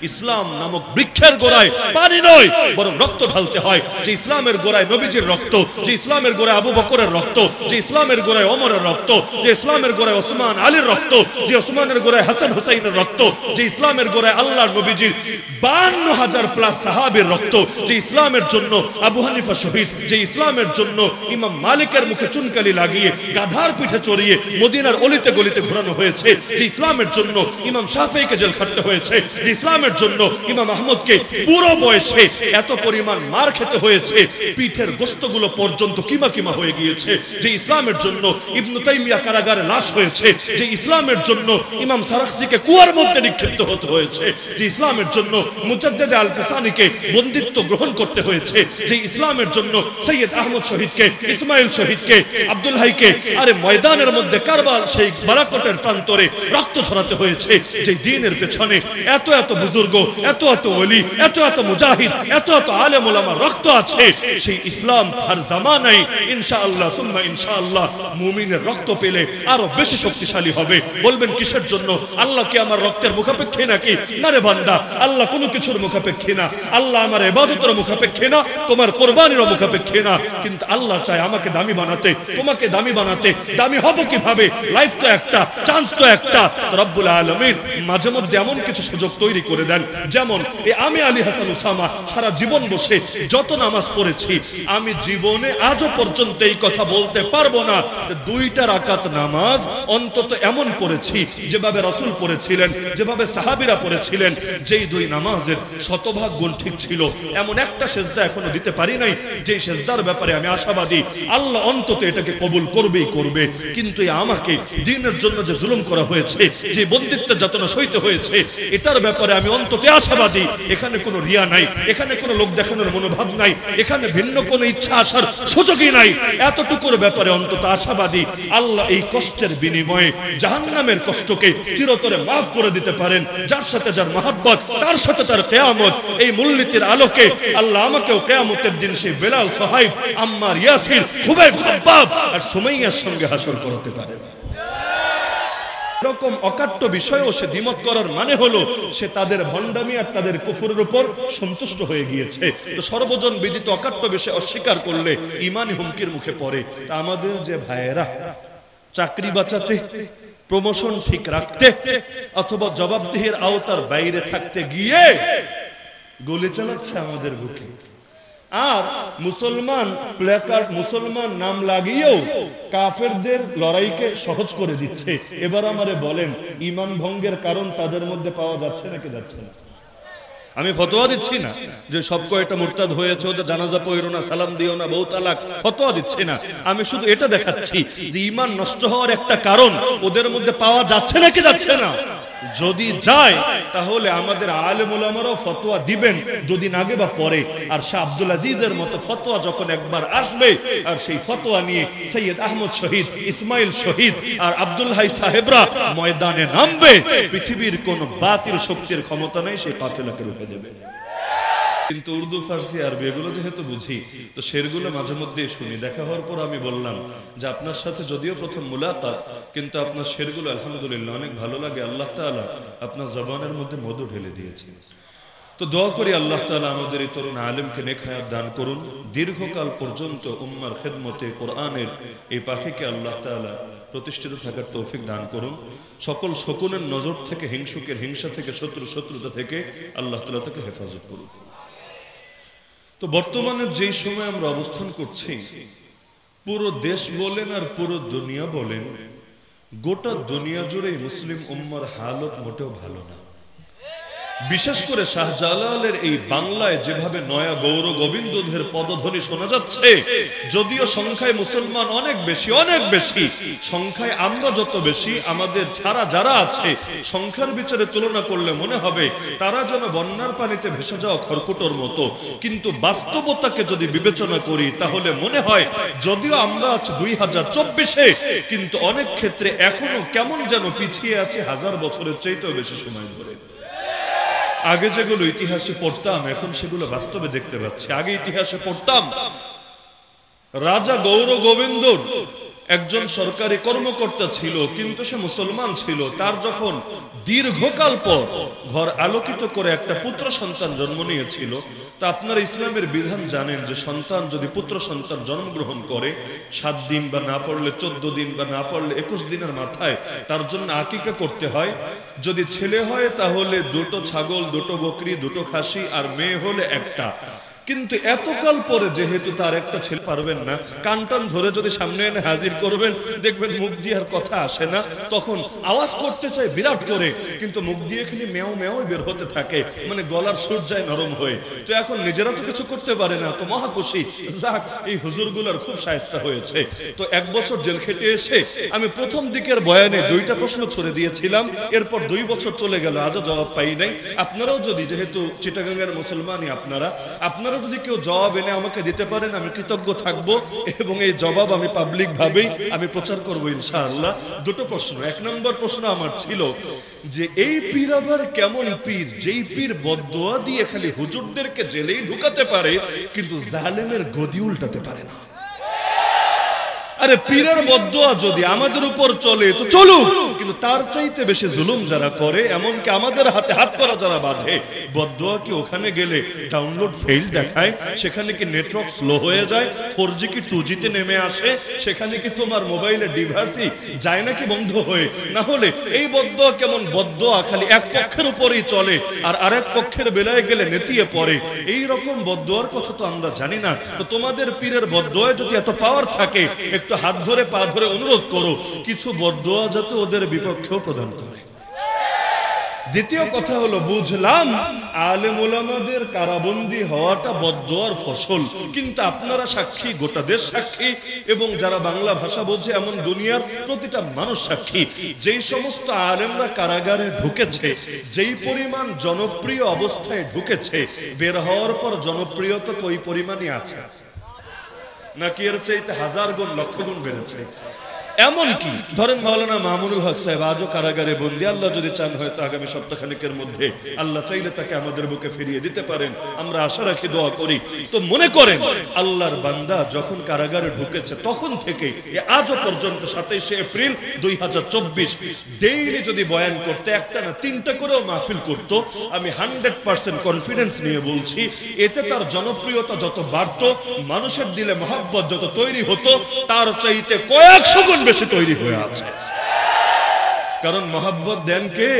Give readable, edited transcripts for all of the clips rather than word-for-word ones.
ইসলাম নামক বৃক্ষের গোড়ায় পানি নয় বরং রক্ত ঢালতে হয়। যে ইসলামের গোড়ায় নবীজির রক্ত, যে ইসলামের গোড়ায় আবু বকরের রক্ত, যে ইসলামের গোড়ায় ওমরের রক্ত, যে ইসলামের গোড়ায় ওসমান আলীর রক্ত, যে ওসমানের গোড়ায় হাসান হুসাইনের রক্ত, যে ইসলামের গোড়ায় আল্লাহর নবীজির 52,000 প্লাস সাহাবীর রক্ত, যে ইসলামের জন্য আবু হানিফা শহীদ, যে ইসলামের জন্য ইমাম মালিকের মুখে চুনকালি লাগিয়ে গাধার পিঠে চড়িয়ে মদিনার অলিতে গলিতে ঘোরানো হয়েছে, যে ইসলামের জন্য ইমাম শাফিঈকে জেল খাটতে হয়েছে, যে ইসলামের জন্য ইমাম আহমদকে পুরো বয়সে এত পরিমাণ মার খেতে হয়েছে, পিঠের গোশতগুলো পর্যন্ত কিমা কিমা হয়ে গিয়েছে, যে ইসলামের জন্য ইবনে তাইমিয়া কারাগারে লাশ হয়েছে, যে ইসলামের জন্য ইমাম সারাখসিকে কুয়ার মধ্যে নিক্ষিপ্ত হতে হয়েছে, যে ইসলামের জন্য মুজাদ্দিদ আল-ফিসানিকে বন্দিত্ব গ্রহণ করতে হয়েছে, যে ইসলামের জন্য সৈয়দ আহমদ শহীদকে, ইসমাইল শহীদকে, আব্দুল হাইকে আরে ময়দানের মধ্যে কারবাল সেই বালাকোটের প্রান্তরে রক্ত ঝরাতে হয়েছে, যে দ্বীনের পেছনে এত এত বুজুর্গ, এত এত ওলি, এত এত মুজাহিদ, এত এত আলেম ওলামার রক্ত আছে, সেই ইসলাম আর জামানায় ইনশাআল্লাহ সুম্মা ইনশাআল্লাহ মুমিনের রক্ত পেলে আরো বেশি শক্তিশালী হবে। বলবেন কিসের জন্য? আল্লাহ কি আমার রক্তের মুখাপেক্ষী নাকি? না রে বান্দা, আল্লাহ কোনো কিছুর মুখাপেক্ষী না। আল্লাহ আমার ইবাদতের মুখাপেক্ষী না, তোমার কুরবানির মুখাপেক্ষী না। কিন্তু আল্লাহ চায় আমাকে দামি বানাতে, তোমাকে দামি বানাতে। দামি হব কিভাবে? লাইফ তো একটা, চান্স তো একটা। রব্বুল আলামিন মাঝে মধ্যে এমন কিছু সুযোগ তৈরি করে দেন, যেমন আমি আলী হাসান উসামা সারা জীবন বসে যত নামাজ পড়েছি, আমি জীবনে আজও পর্যন্ত এই কথা বলতে পারবো না যে 2টা রাকাত নামাজ অন্তত এমন পড়েছি যেভাবে রাসূল পড়েছিলেন, যেভাবে সাহাবীরা পড়েছিলেন, যেই 2 নামাজের শতভাগ গুণ ঠিক ছিল। এমন একটা সেজদা এখনো দিতে পারি নাই যে সেজদার ব্যাপারে আমি আশাবাদী আল্লাহ অন্তত এটাকে কবুল করবেই করবে। কিন্তু আমাকে দ্বীনের জন্য যে জুলুম করা হয়েছে, যে বন্দিত্বের যাতনা সইতে হয়েছে, এটার ব্যাপারে আমি অন্তত আশাবাদী। এখানে কোনো রিয়া নাই, এখানে কোনো লোক দেখানোর মনোভাব নাই, এখানে ভিন্ন কোনো ইচ্ছা আসার সুযোগই নাই। এতটুকুর ব্যাপারে অন্তত আশাবাদী আল্লাহ এই কষ্টের বিনিময়ে জাহান্নামের কষ্টকে চিরতরে মাফ করে দিতে পারেন। যার সাথে যার মহব্বত, তার সাথে তার কিয়ামত। এই মূলনীতির আলোকে আল্লাহ আমাকেও কিয়ামতের দিন সেই বেলাল, সুহাইব, আম্মার, ইয়াসির, খুবাইব, খাব্বাব আর সুমাইয়ার সঙ্গে হাসর করতে পারে। এরকম অকাট্য বিষয়ও সে দ্বিমত করার মানে হলো সে তাদের ভণ্ডামি আর তাদের কুফরের উপর সন্তুষ্ট হয়ে গিয়েছে। তো সর্বজন বিদিত অকাট্য বিষয় অস্বীকার করলে ঈমানি হুমকির মুখে পড়ে। তা আমাদের যে ভাইয়েরা চাকরি বাঁচাতে, প্রমোশন ঠিক রাখতে অথবা জবাবদিহির আওতার বাইরে থাকতে গিয়ে গুলি চালাচ্ছে আমাদের বুকে, আর মুসলমান প্ল্যাকার্ড, মুসলমান নাম লাগিয়েও কাফেরদের লড়াইকে সহজ করে দিচ্ছে। এবার আমারে বলেন, ঈমান ভঙ্গের কারণ তাদের মধ্যে পাওয়া যাচ্ছে নাকি যাচ্ছে না? আমি ফতোয়া দিচ্ছি না যে সব কয়টা মুরতাদ হয়েছে, ওদের জানাজা পড়ো না, সালাম দিও না, বউ তালাক, ফতোয়া দিচ্ছি না। আমি শুধু এটা দেখাচ্ছি যে ঈমান নষ্ট হওয়ার একটা কারণ ওদের মধ্যে পাওয়া যাচ্ছে নাকি যাচ্ছে না। যদি যায় তাহলে আমাদের আলেম ওলামারাও ফতোয়া দিবেন দুদিন আগে বা পরে। আর শাহ আব্দুল আজিজের মতো ফতোয়া যখন একবার আসবে, আর সেই ফতোয়া নিয়ে সৈয়দ আহমদ শহীদ, ইসমাইল শহীদ আর আব্দুল হাই সাহেবরা ময়দানে নামবে, পৃথিবীর কোন বাতিল শক্তির ক্ষমতা নেই সেই কাফেলাকে রুখে দেবে। কিন্তু উর্দু, ফার্সি, আরবি এগুলো যেহেতু বুঝি, তো শেরগুলো মাঝে মধ্যে শুনি। দেখা হওয়ার পর আমি বললাম যে আপনার সাথে যদিও প্রথম মুলাকাত, কিন্তু আপনার শেরগুলো আলহামদুলিল্লাহ অনেক ভালো লাগে। আল্লাহ তাআলা আপনার জবানের মধ্যে মধু ঢেলে দিয়েছে। তো দোয়া করি আল্লাহ তাআলা আমাদের এই তরুণ আলেমকে নেক হায়াত দান করুন, দীর্ঘকাল পর্যন্ত উম্মার খেদমতে কোরআনের এই পাখিকে আল্লাহ তাআলা প্রতিষ্ঠিত থাকার তৌফিক দান করুন। সকল শকুনের নজর থেকে, হিংসুকের হিংসা থেকে, শত্রুতা থেকে আল্লাহ তাআলা তাকে হেফাজত করুন। তো বর্তমানে যেই সময় আমরা অবস্থান করছি, পুরো দেশ বলেন আর পুরো দুনিয়া বলেন, গোটা দুনিয়া জুড়ে মুসলিম উম্মার হালত মোটেও ভালো না। বিশেষ করে শাহজালালের এই বাংলায় যেভাবে নয়া গৌর গোবিন্দদের পদধ্বনি শোনা যাচ্ছে, যদিও সংখ্যায় মুসলমান অনেক বেশি, অনেক বেশি সংখ্যায় আমরা যত বেশি, আমাদের ছাড়া যারা আছে সংখ্যার বিচারে তুলনা করলে মনে হবে তারা যেন বন্যার পানিতে ভেসে যাওয়া খড়কুটোর মতো। কিন্তু বাস্তবতাকে যদি বিবেচনা করি তাহলে মনে হয় যদিও আমরা আছি 2024-এ, কিন্তু অনেক ক্ষেত্রে এখনো কেমন যেন পিছিয়ে আছে 1000 বছরের চাইতেও বেশি সময় ধরে। আগে যেগুলো ইতিহাসে পড়তাম এখন সেগুলো বাস্তবে দেখতে পাচ্ছি। আগে ইতিহাসে পড়তাম রাজা গৌর গোবিন্দর একজন সরকারি কর্মকর্তা ছিল, কিন্তু সে মুসলমান ছিল। তার যখন দীর্ঘকাল পর ঘর আলোকিত করে একটা পুত্র সন্তান জন্ম নিয়েছিল, তা আপনারা ইসলামের বিধান জানেন যে সন্তান যদি পুত্র সন্তান জন্মগ্রহণ করে 7 দিন বা না পড়লে 14 দিন বা না পড়লে 21 দিনের মাথায় তার জন্য আকিকা করতে হয়। যদি ছেলে হয় তাহলে 2টো ছাগল, 2টো বকরি, 2টো খাসি, আর মেয়ে হলে একটা। কিন্তু এতকাল পরে যেহেতু তার একটা ছেলে পারবেন না, কানটান ধরে যদি সামনে এনে হাজির করবেন, দেখবেন মুখ দিয়ে আর কথা আসে না। তখন আওয়াজ করতে চায় বিরাট করে, কিন্তু মুখ দিয়ে খালি মেও মেও বের হতে থাকে, মানে গলার সুর যায় নরম হয়ে। তো এখন নিজেরা তো কিছু করতে পারে না, তো মহা খুশি, যাক এই হুজুরগুলোর খুব শায়েস্তা হয়েছে। তো 1 বছর জেল খেটে এসে আমি প্রথম দিকের বয়ানে 2টা প্রশ্ন ছুড়ে দিয়েছিলাম, এরপর 2 বছর চলে গেল, আজও জবাব পাই নাই। আপনারাও যদি, যেহেতু চিটাগাঙ্গের মুসলমানই আপনারা যদি কেউ জবাব এনে আমাকে দিতে পারেন, আমি কৃতজ্ঞ থাকব, এবং এই জবাব আমি পাবলিক ভাবেই আমি প্রচার করব ইনশাআল্লাহ। 2টো প্রশ্ন। 1 নম্বর প্রশ্ন আমার ছিল যে এই পীর আবার কেমন পীর, যেই পীর বদদোয়া দিয়ে খালি হুজুরদেরকে জেলেই ঢুকাতে পারে, কিন্তু জালেমের গদি উল্টাতে পারে না। আরে পীরের বদদোয়া যদি আমাদের উপর চলে তো চলুক, কিন্তু তার চাইতে বেশি জুলুম যারা করে, এমনকি আমাদের হাতে হাত করা যারা বাঁধে, বদদোয়া কি ওখানে গেলে ডাউনলোড ফেইল দেখায়, সেখানে কি নেটওয়ার্ক স্লো হয়ে যায়, 4G কি 2G তে নেমে আসে, সেখানে কি তোমার মোবাইলের ডিভাইসই যায় নাকি বন্ধ হয়ে? না হলে এই বদদোয়া কেমন বদদোয়া, খালি এক পক্ষের উপরেই চলে আর আরেক পক্ষের বেলায় গেলে নেতিয়ে পড়ে। এই রকম বদদোয়ার কথা তো আমরা জানি না। তো তোমাদের পীরের বদদোয়ায় যদি এত পাওয়ার থাকে, একটু হাত ধরে পা ধরে অনুরোধ করো কিছু বদদোয়া যাতে ওদের বিপক্ষেও প্রদান করে। দ্বিতীয় কথা হলো, বুঝলাম আলেম ওলামাদের কারাবন্দী হওয়াটা বদদোয়ার ফসল, কিন্তু আপনারা সাক্ষী, গোটা দেশ সাক্ষী, এবং যারা বাংলা ভাষা বোঝে এমন দুনিয়ার প্রতিটা মানুষ সাক্ষী। যেই সমস্ত আলেমরা কারাগারে ঢুকেছে, যেই পরিমাণ জনপ্রিয় অবস্থায় ঢুকেছে, বের হওয়ার পর জনপ্রিয়তা তো ওই পরিমাণই আছে নাকি এর চাইতে 1000 গুণ, লক্ষ গুণ বেড়েছে। এমনকি ধরেন মাওলানা মামুনুল হক সাহেব আজও কারাগারে বন্দী। আল্লাহ যদি চান হয়তো আগামী সপ্তাহখানেকের মধ্যে আল্লাহ চাইলে তাকে আমাদের বুকে ফিরিয়ে দিতে পারেন, আমরা আশা রাখি, দোয়া করি। তো মনে করেন আল্লাহর বান্দা যখন কারাগারে ঢুকেছে তখন থেকে আজও পর্যন্ত 27শে এপ্রিল 2024 ডেইলি যদি বয়ান করতে, একটা না 3টা করেও মাহফিল করত, আমি 100% কনফিডেন্স নিয়ে বলছি, এতে তার জনপ্রিয়তা যত বাড়তো, মানুষের দিলে মহব্বত যত তৈরি হতো, তার চাইতে কয়েকশো গুণ বেশি তৈরি হয়ে আছে। কারণ মহব্বত দেন কে?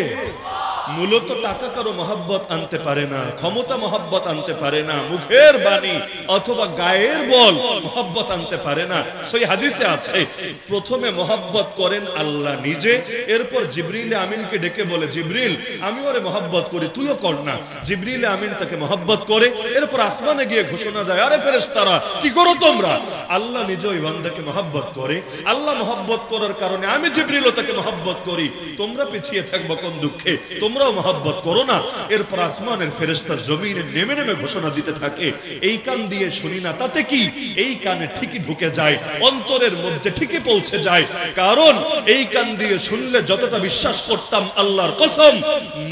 মূলত টাকা কারো মহব্বত আনতে পারে না, ক্ষমতা মহব্বত আনতে পারে না, মুখের বাণী অথবা গায়ের বল মহব্বত আনতে পারে না। সেই হাদিসে আছে, প্রথমে মহব্বত করেন আল্লাহ নিজে, এরপর জিবরিল আমিনকে ডেকে বলে, জিবরিল আমি ওরে মহব্বত করি, তুইও কর না। জিবরিল আমিন তাকে মহব্বত করে, এরপর আসমানে গিয়ে ঘোষণা দেয়, আরে ফেরেশতারা কি করো তোমরা? আল্লাহ নিজে ওই বান্দাকে মহব্বত করে। আল্লাহ মহব্বত করার কারণে আমি জিবরিলও তাকে মহব্বত করি। তোমরা পিছিয়ে থাকবো কোন দুঃখে? তোমরাও মহব্বত করো না। এরপর আসমানের ফেরেশতা জমিনে নেমে নেমে ঘোষণা দিতে থাকে, এই কান দিয়ে শুনি না তাতে কি, এই কানে ঠিকই ঢুকে যায়, অন্তরের মধ্যে ঠিকই পৌঁছে যায়। কারণ এই কান দিয়ে শুনলে যতটা বিশ্বাস করতাম, আল্লাহর কসম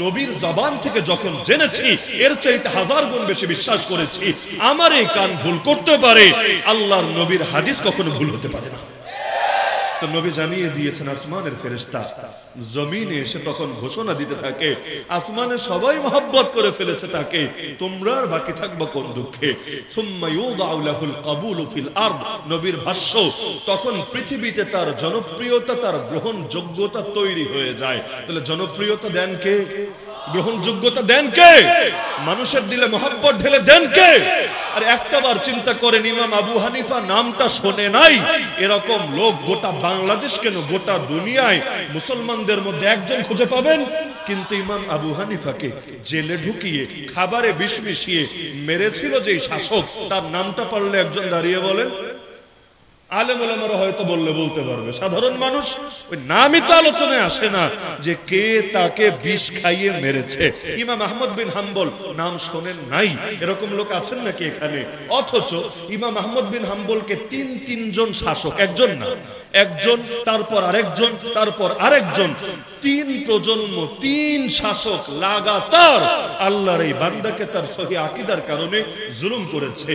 নবীর জবান থেকে যখন জেনেছি, এর চাইতে 1000 গুণ বেশি বিশ্বাস করেছি। আমার এই কান ভুল করতে পারে, আল্লাহর নবীর হাদিস কখনো ভুল হতে পারে না। তো নবী জানিয়ে দিয়েছেন, আসমানের ফেরেশতা জমিনে এসে তখন ঘোষণা দিতে থাকে, আসমানে সবাই মহব্বত করে ফেলেছে তাকে, তোমরা আর বাকি থাকবে কোন দুঃখে? সুম্মা ইউদাউ লাহুল কাবুলু ফিল আরদ, নবীর ভাষ্য, তখন পৃথিবীতে তার জনপ্রিয়তা, তার গ্রহণযোগ্যতা তৈরি হয়ে যায়। তাহলে জনপ্রিয়তা দেন কে? গ্রহণযোগ্যতা দেন কে? মানুষের দিলে মহব্বত ঢেলে দেন কে? আর একটাবার চিন্তা করেন, ইমাম আবু হানিফা নামটা শোনে নাই এরকম লোক গোটা বাংলাদেশ কেন গোটা দুনিয়ায় মুসলমানদের মধ্যে একজন খুঁজে পাবেন। কিন্তু ইমাম আবু হানিফাকে জেলে ঢুকিয়ে খাবারে বিষ মিশিয়ে মেরেছিল যে শাসক, তার নামটা পারলে একজন দাঁড়িয়ে বলেন? আলেম ওলামারা হয়তো বললে বলতে পারবে, সাধারণ মানুষ ওই নামই তো আলোচনায় আসে না যে কে তাকে বিষ খাইয়ে মেরেছে। ইমাম আহমদ বিন হাম্বল নাম শোনেন নাই এরকম লোক আছেন নাকি এখানে? অথচ ইমাম আহমদ বিন হাম্বলকে তিনজন শাসক, একজন না, একজন, তারপর আরেকজন, তারপর আরেকজন তিন প্রজন্ম, তিন শাসক লাগাতার আল্লাহর এই বান্দাকে তার সহি আকীদার কারণে জুলুম করেছে।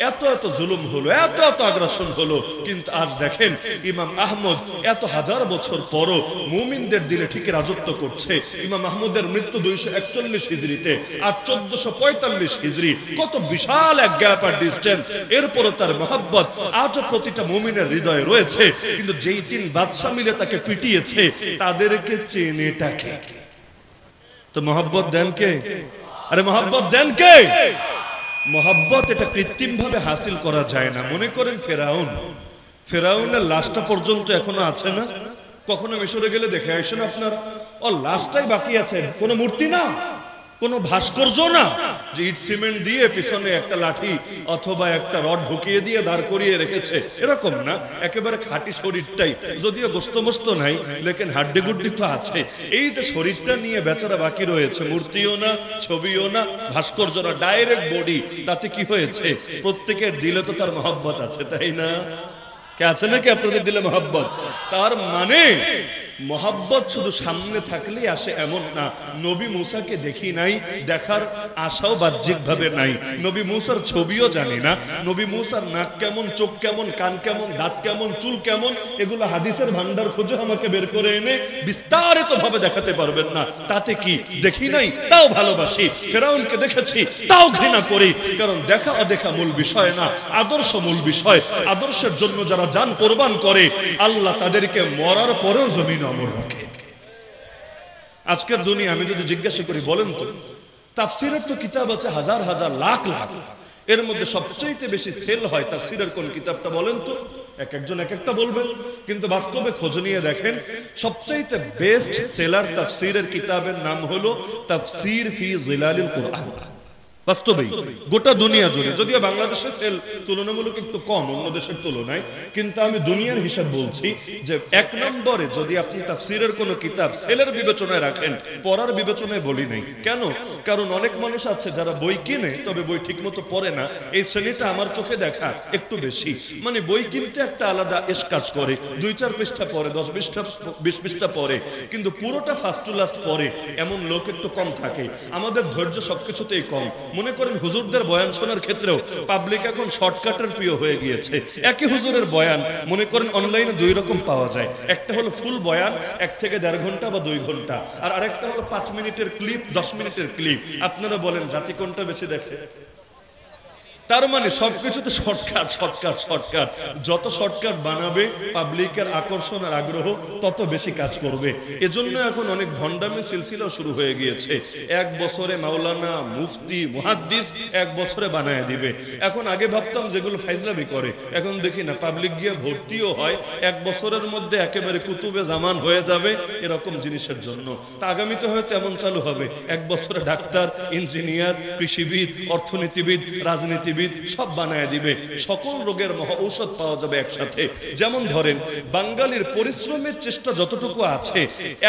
এত এত জুলুম হলো, এত এত আগ্রাসন হলো, কিন্তু আজ দেখেন ইমাম আহমদ এত হাজার বছর পরও মুমিনদের দিলে ঠিক রাজত্ব করছে। ইমাম আহমদের মৃত্যু 241 হিজরিতে, আর 1445 হিজরি, কত বিশাল এক গ্যাপ আর ডিস্টেন্স। এরপরও তার মহব্বত আজও প্রতিটা মুমিনের হৃদয়ে রয়েছে। কিন্তু যেই তিন বাদশা মিলে তাকে পিটিয়েছে, তাদেরকে চেনেটাকে তো মহব্বত দেন কে? আরে মহব্বত দেন কে? মহব্বত এটা কৃত্রিম ভাবে হাসিল করা যায় না। মনে করেন ফেরাউনের লাশটা পর্যন্ত এখনো আছে না? কখনো মিশরে গেলে দেখে আসেন আপনারা, ও লাশটাই বাকি আছে, কোনো মূর্তি না, কোনো ভাস্কর্য না, যে ইট সিমেন্ট দিয়ে পিছনে একটা লাঠি অথবা একটা রড ঢুকিয়ে দিয়ে দাঁড় করিয়ে রেখেছে, এরকম না। একেবারে খাঁটি শরীরটাই, যদিও গোস্ত নাই, লেকিন হাড্ডি গুড্ডি তো আছে। এই যে শরীরটা নিয়ে বেচারা বাকি রয়েছে, মূর্তিও না, ছবিও না, ভাস্কর্য না, ডাইরেক্ট বডি। তাতে কি হয়েছে? প্রত্যেকের দিলে তো তার মহব্বত আছে, তাই না? কে আছে নাকি আপনাদের দিলে মহব্বত? তার মানে মহব্বত শুধু সামনে থাকলেই আসে এমন না। নবী মুসাকে দেখি নাই, দেখার আশাও বাহ্যিক ভাবে নাই। নবী মুসার ছবিও জানি না। নবী মুসার নাক কেমন, চোখ কেমন, কান কেমন, দাঁত কেমন, চুল কেমন, এগুলো হাদিসের ভান্ডার খুঁজে আমাকে বের করে এনে বিস্তারিত ভাবে দেখাতে পারবেন না। তাতে কি? দেখি নাই তাও ভালোবাসি, ফেরাউনকে দেখেছি তাও ঘৃণা করি। কারণ দেখা অদেখা মূল বিষয় না, আদর্শ মূল বিষয়। আদর্শের জন্য যারা জান কোরবান করে, আল্লাহ তাদেরকে মরার পরেও জমিন অমর রাখে। আজকের দুনিয়া আমি যদি জিজ্ঞাসা করি, বলেন তো তাফসীরের তো কিতাব আছে হাজার হাজার লাখ লাখ, এর মধ্যে সবচেয়ে বেশি সেল হয় তাফসীরের কোন কিতাবটা বলেন তো? এক একজন এক একটা বলবেন, কিন্তু বাস্তবে খোঁজ নিয়ে দেখেন সবচেয়ে বেস্ট সেলার তাফসীরের কিতাবের নাম হলো তাফসীর ফি জিলালিল কুরআন। বাস্তবেই গোটা দুনিয়া জুড়ে, যদিও বাংলাদেশের সেল তুলনামূলক একটু কম অন্য দেশের তুলনায়, কিন্তু আমি দুনিয়ার হিসাব বলছি যে এক নম্বরে যদি আপনি তাফসীরের কোনো কিতাব সেলের বিবেচনায় রাখেন, পড়ার বিবেচনায় বলি নাই। কেন? কারণ অনেক মানুষ আছে যারা বই কিনে তবে বই ঠিক মতো পড়ে না। এই শ্রেণীটা আমার চোখে দেখা একটু বেশি। মানে বই কিনতে একটা আলাদা কাজ করে, 2-4 পৃষ্ঠা পড়ে, 10-20 পৃষ্ঠা পড়ে, কিন্তু পুরোটা ফার্স্ট টু লাস্ট পড়ে এমন লোক একটু কম থাকে। আমাদের ধৈর্য সবকিছুতেই কম। মনে করেন হুজুরদের বয়ান শোনার ক্ষেত্রেও পাবলিক এখন শর্টকাটের প্রিয় হয়ে গিয়েছে। একই হুজুরের বয়ান মনে করেন অনলাইনে 2 রকম পাওয়া যায়। একটা হলো ফুল বয়ান, 1 থেকে 1.5 ঘন্টা বা 2 ঘন্টা, আর আরেকটা হলো 5 মিনিটের ক্লিপ, 10 মিনিটের ক্লিপ। আপনারা বলেন জাতি কোনটা বেশি দেখে? তার মানে সবকিছুতে শর্টকাট শর্টকাট শর্টকাট। যত শর্টকাট বানাবে পাবলিকের আকর্ষণ আর আগ্রহ তত বেশি কাজ করবে। এজন্য এখন অনেক ভণ্ডামি সিলসিলা শুরু হয়ে গিয়েছে। 1 বছরে মাওলানা, মুফতি, মুহাদ্দিস 1 বছরে বানায় দিবে। এখন আগে ভাবতাম যেগুলো ফাইজলামি করে, এখন দেখি না, পাবলিক গিয়ে ভর্তিও হয় 1 বছরের মধ্যে একেবারে কুতুবে জামান হয়ে যাবে এরকম জিনিসের জন্য। তা আগামীতে হয়তো এমন চালু হবে 1 বছরে ডাক্তার, ইঞ্জিনিয়ার, কৃষিবিদ, অর্থনীতিবিদ, রাজনীতিবিদ সব বানায় দিবে। সকল রোগের মহা ঔষধ পাওয়া যাবে একসাথে। যেমন ধরেন বাঙালির পরিশ্রমের চেষ্টা যতটুকু আছে,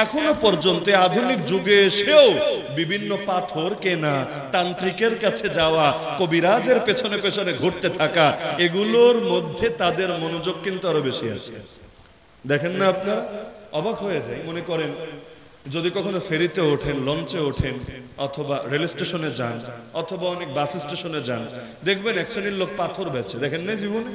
এখনো পর্যন্ত আধুনিক যুগে এসেও বিভিন্ন পাথর কেনা, তান্ত্রিকের কাছে যাওয়া, কবিরাজের পেছনে পেছনে ঘুরতে থাকা, এগুলোর মধ্যে তাদের মনোযোগ কিন্তু আরো বেশি আছে। দেখেন না আপনারা? অবাক হয়ে যায়। মনে করেন যদি কখনো ফেরিতে ওঠেন, লঞ্চে ওঠেন, অথবা রেল স্টেশনে যান, অথবা অনেক বাস স্টেশনে যান, দেখবেন এক শ্রেণীর লোক পাথর বেচে। দেখেন না জীবনে?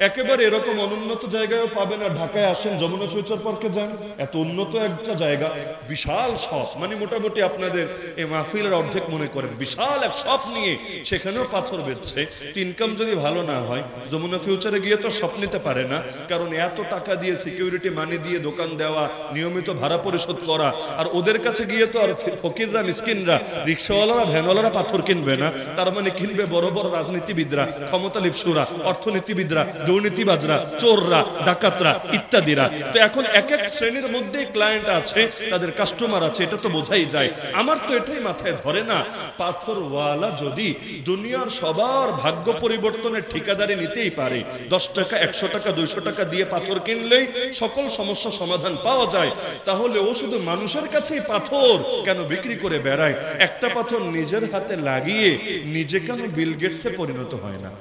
একেবারে এরকম অনুন্নত জায়গায়ও পাবেন। আর ঢাকায় আসেন, যমুনা ফিউচার পার্কে যান, এত উন্নত একটা জায়গা, বিশাল শপ, মানে মোটামুটি আপনাদের এই মাহফিলের অর্ধেক মনে করেন, বিশাল এক শপ নিয়ে সেখানেও পাথর বেচছে। ইনকাম যদি ভালো না হয়, যমুনা ফিউচারে গিয়ে তো শপ নিতে পারে না, কারণ এত টাকা দিয়ে সিকিউরিটি মানি দিয়ে দোকান দেওয়া, নিয়মিত ভাড়া পরিশোধ করা, আর ওদের কাছে গিয়ে তো আর ফকিররা, মিসকিনরা, রিক্সাওয়ালারা, ভ্যানওয়ালারা পাথর কিনবে না। তার মানে কিনবে বড় বড় রাজনীতিবিদরা, ক্ষমতা লিপ্সুরা, অর্থনীতিবিদরা, দুর্নীতিবাজরা, চোররা, ডাকাতরা ইত্যাদিরা। তো এখন এক এক শ্রেণীর মধ্যে ক্লায়েন্ট আছে, তাদের কাস্টমার আছে, এটা তো বোঝাই যায়। আমার তো এটাই মাথায় ধরে না, পাথরওয়ালা যদি দুনিয়ার সবার ভাগ্য পরিবর্তনের ঠিকাদারি নিতেই পারে, 10 টাকা, 100 টাকা, 200 টাকা দিয়ে পাথর কিনলেই সকল সমস্যা সমাধান পাওয়া যায়, তাহলে ও শুধু মানুষের কাছেই পাথর কেন বিক্রি করে বেড়ায়? একটা পাথর নিজের হাতে লাগিয়ে নিজে কেন বিল গেটসে পরিণত হয় না?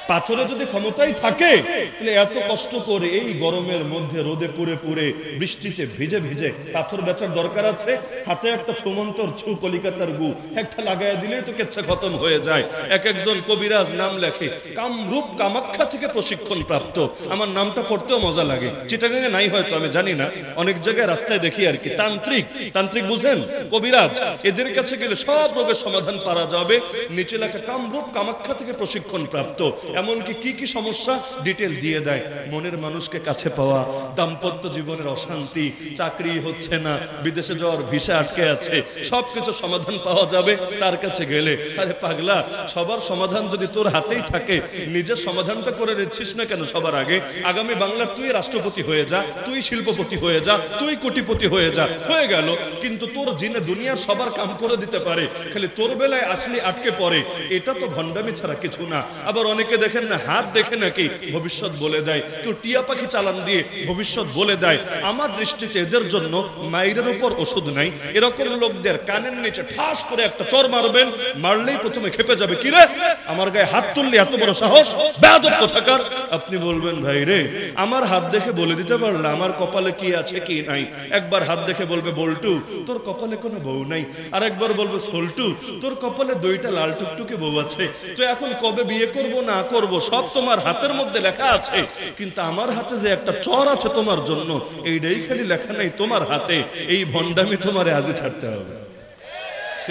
পাথরে যদি ক্ষমতাই থাকে তাহলে এত কষ্ট করে এই গরমের মধ্যে রোদে পুড়ে পুড়ে বৃষ্টিতে ভিজে ভিজে পাথর বেচার দরকার আছে? হাতে একটা ছুমন্তর ছু কলিকাতার গু একটা লাগাইয়া দিলেই তো কেচ্ছা খতম হয়ে যায়। এক একজন কবিরাজ নাম লেখে কামরূপ কামাখ্যা থেকে প্রশিক্ষণ প্রাপ্ত। আমার নামটা পড়তেও মজা লাগে, চিটাগাঙে নাই হয়তো, আমি জানি না, অনেক জায়গায় রাস্তায় দেখি আর কি। তান্ত্রিক, তান্ত্রিক বুঝেন, কবিরাজ, এদের কাছে গেলে সব রোগের সমাধান পাওয়া যাবে। নিচে লেখা কামরূপ কামাখ্যা থেকে প্রশিক্ষণ প্রাপ্ত। এমনকি কি কি সমস্যা ডিটেল দিয়ে দেয়। মনের মানুষকে কাছে পাওয়া, দাম্পত্য জীবনের অশান্তি, চাকরি হচ্ছে না, বিদেশে যাওয়ার ভিসা আটকে আছে, সবকিছু সমাধান পাওয়া যাবে তার কাছে গেলে। আরে পাগলা, সবার সমাধান যদি তোর হাতেই থাকে নিজের সমাধানটা করে নিচ্ছিস না কেন সবার আগে? আগামী বাংলার তুই রাষ্ট্রপতি হয়ে যা, তুই শিল্পপতি হয়ে যা, তুই কোটিপতি হয়ে যা, হয়ে গেল। কিন্তু তোর জিনে দুনিয়ার সবার কাম করে দিতে পারে, খালি তোর বেলায় আসলে আটকে পড়ে। এটা তো ভণ্ডামি ছাড়া কিছু না। আবার অনেকে দেখেন না, হাত দেখে নাকি ভবিষ্যৎ বলে দেয়, কেউ টিয়া পাখি চালান দিয়ে ভবিষ্যৎ বলে দেয়। আমার দৃষ্টিতে এদের জন্য মাইরের উপর ওষুধ নাই। এরকম লোকদের কানের নিচে ঠাস করে একটা চর মারবেন, মারলেই প্রথমে খেপে যাবে, কিরে আমার গায়ে হাত তুললি, এত বড় সাহস, বেয়াদব কোথাকার। আপনি বলবেন ভাই রে, আমার হাত দেখে বলে দিতে পারলে আমার কপালে কি আছে কি নাই। একবার হাত দেখে বলবে বল্টু তোর কপালে কোনো বউ নাই, আর একবার বলবে সল্টু তোর কপালে দুইটা লাল টুকটুকে বউ আছে। তো এখন কবে বিয়ে করব না করব সব তোমার হাতের মধ্যে লেখা আছে, কিন্তু আমার হাতে যে একটা চর আছে তোমার জন্য, এইটাই খালি লেখা নাই তোমার হাতে। এই ভণ্ডামি তোমারে আজই ছাড়তে হবে।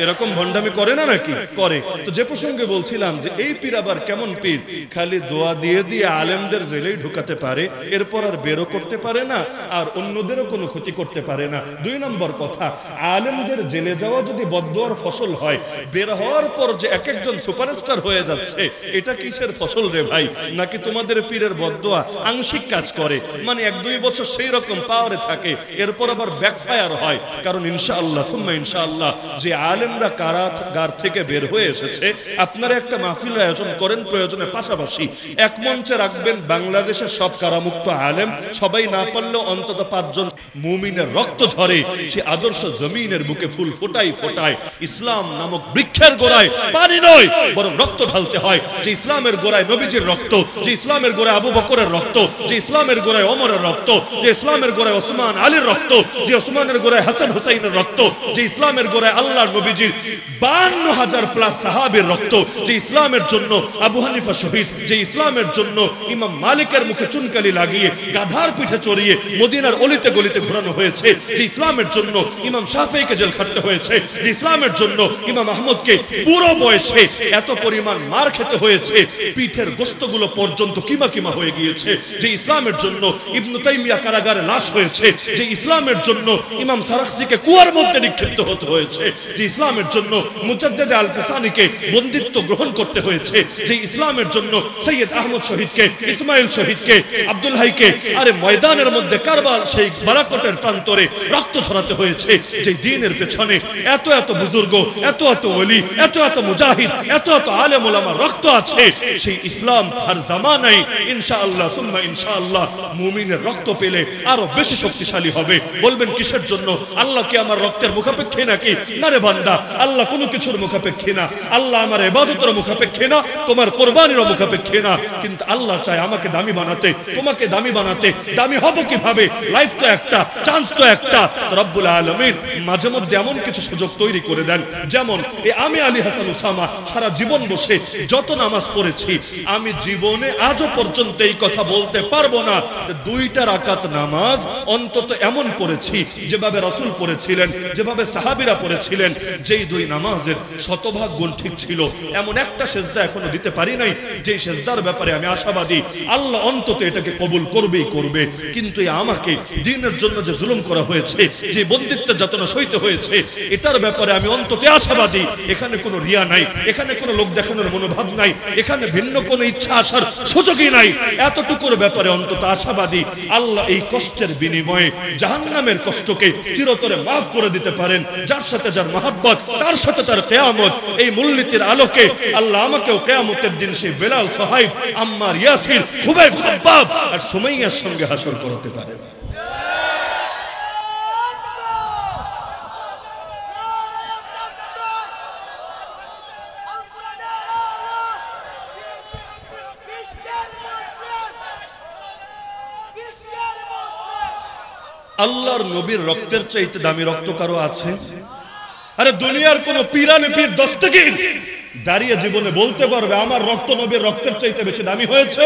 এরকম ভণ্ডামি করে না নাকি? করে। তো যে প্রসঙ্গে বলছিলাম যে এই পীর আবার কেমন পীর, খালি দোয়া দিয়ে দিয়ে আলেমদের জেলেই ঢুকাতে পারে, এরপর আর বেরো করতে পারে না, আর অন্যদেরও কোনো ক্ষতি করতে পারে না। 2 নম্বর কথা, আলেমদের জেলে যাওয়া যদি বদদোয়ার ফসল হয়, বের হওয়ার পর যে এক একজন সুপারস্টার হয়ে যাচ্ছে, এটা কিসের ফসল রে ভাই? নাকি তোমাদের পীরের বদদোয়া আংশিক কাজ করে, মানে 1-2 বছর সেই রকম পাওয়ারে থাকে, এরপর আবার ব্যাকফায়ার হয়? কারণ ইনশাআল্লাহ সুম্মা ইনশাআল্লাহ যে আলেমরা কারাগার থেকে বের হয়ে এসেছে, আপনারা একটা মাহফিল আয়োজন করেন, প্রয়োজনে পাশাপাশি এক মঞ্চে রাখবেন বাংলাদেশের সব কারামুক্ত আলেম, সবাই না পারলেও অন্তত 5 জন মুমিনের রক্ত ঝরে, সে আদর্শ জমিনের বুকে ফুল ফোটায় ফোটায়। ইসলাম নামক বৃক্ষের গোড়ায় পানি নয় বরং রক্ত ঢালতে হয়। যে ইসলামের গোড়ায় নবীজির রক্ত, যে ইসলামের গোড়ায় আবু বকরের রক্ত, যে ইসলামের গোড়ায় ওমরের রক্ত, যে ইসলামের গোড়ায় ওসমান আলীর রক্ত, যে ওসমানের গোড়ায় হাসান হুসাইনের রক্ত, যে ইসলামের গোড়ায় আল্লাহর নবীজির 52,000+ সাহাবীর রক্ত, যে ইসলামের জন্য আবু হানিফা শহীদ, যে ইসলামের জন্য ইমাম মালিকের মুখে চুনকালি লাগিয়ে গাধার পিঠে চড়িয়ে মদিনার অলিতে গলিতে ঘোরানো হয়েছে, যে ইসলামের জন্য ইমাম শাফিঈকে জেল খাটতে হয়েছে, যে ইসলামের জন্য ইমাম আহমদকে পুরো বয়সে এত পরিমাণ মার খেতে হয়েছে, পিঠের গোশতগুলো পর্যন্ত কিমা কিমা হয়ে গিয়েছে, যে ইসলামের জন্য ইবনে তাইমিয়া কারাগারে লাশ হয়েছে, যে ইসলামের জন্য ইমাম সারাখসিকে কুয়ার মধ্যে নিক্ষিপ্ত হতে হয়েছে, যে ইসলামের জন্য মুজাদ্দিদ আল-ফিসানিকে বন্দিত্ব গ্রহণ করতে হয়েছে, যে ইসলামের জন্য সৈয়দ আহমদ শহীদকে, ইসমাইল শহীদকে, আব্দুল হাইকে আরে ময়দানের মধ্যে কারবাল সেই বারাকটের প্রান্তরে রক্ত ঝরাতে হয়েছে, যে দ্বীনের পেছনে এত এত বুজুর্গ, এত এত ওলি, এত এত মুজাহিদ, এত এত আলেম ওলামার রক্ত আছে, সেই ইসলাম আর জামানায় ইনশাআল্লাহ সুম্মা ইনশাআল্লাহ মুমিনের রক্ত পেলে আরো বেশি শক্তিশালী হবে। বলবেন কিসের জন্য? আল্লাহ কি আমার রক্তের মুখাপেক্ষী নাকি? না রে বান্দা, আল্লাহ কোনো কিছুর মুখাপেক্ষী না। আল্লাহ আমার ইবাদতের মুখাপেক্ষী না, তোমার কুরবানির মুখাপেক্ষী না। কিন্তু আল্লাহ চায় আমাকে দামি বানাতে, তোমাকে দামি বানাতে। দামি হব কিভাবে? লাইফ তো একটা, চান্স তো একটা। রব্বুল আলামিন মাঝে মধ্যে এমন কিছু সুযোগ তৈরি করে দেন, যেমন আমি আলী হাসান ওসামা সারা জীবন বসে যত নামাজ পড়েছি, আমি জীবনে আজও পর্যন্ত এই কথা বলতে পারবো না যে 2টা রাকাত নামাজ অন্তত এমন পড়েছি যেভাবে রাসূল পড়েছিলেন, যেভাবে সাহাবীরা পড়েছিলেন, যেই 2 নামাজের শতভাগ গুণ ঠিক ছিল। এমন একটা সেজদা এখনো দিতে পারি নাই যে সেজদার ব্যাপারে আমি আশাবাদী আল্লাহ অন্তত এটাকে কবুল করবেই করবে। কিন্তু আমাকে দ্বীনের জন্য যে জুলুম করা হয়েছে, যে বন্দিত্বের যাতনা সইতে হয়েছে, এটার ব্যাপারে আমি অন্তত আশাবাদী। এখানে কোনো রিয়া নাই, এখানে কোনো লোক দেখানোর মনোভাব নাই, এখানে ভিন্ন কোনো ইচ্ছা আসার সুযোগই নাই। এতটুকুর ব্যাপারে অন্তত আশাবাদী আল্লাহ এই কষ্টের বিনিময়ে জাহান্নামের কষ্টকে চিরতরে মাফ করে দিতে পারেন। যার সাথে যার মহব্বত, তার সাথে তার কিয়ামত। এই মূলনীতির আলোকে আল্লাহ আমাকেও কিয়ামতের দিন সেই বেলাল, সুহাইব, আম্মার, ইয়াসির, খুবাইব, খাব্বাব আর সুমাইয়ার সঙ্গে হাসর করতে পারে। আল্লাহর নবীর রক্তের চাইতে দামি রক্ত কারো আছে? আরে দুনিয়ার কোন পীরানে পীর দস্তগীর দাঁড়িয়ে জীবনে বলতে পারবে আমার রক্ত নবীর রক্তের চাইতে বেশি দামি হয়েছে?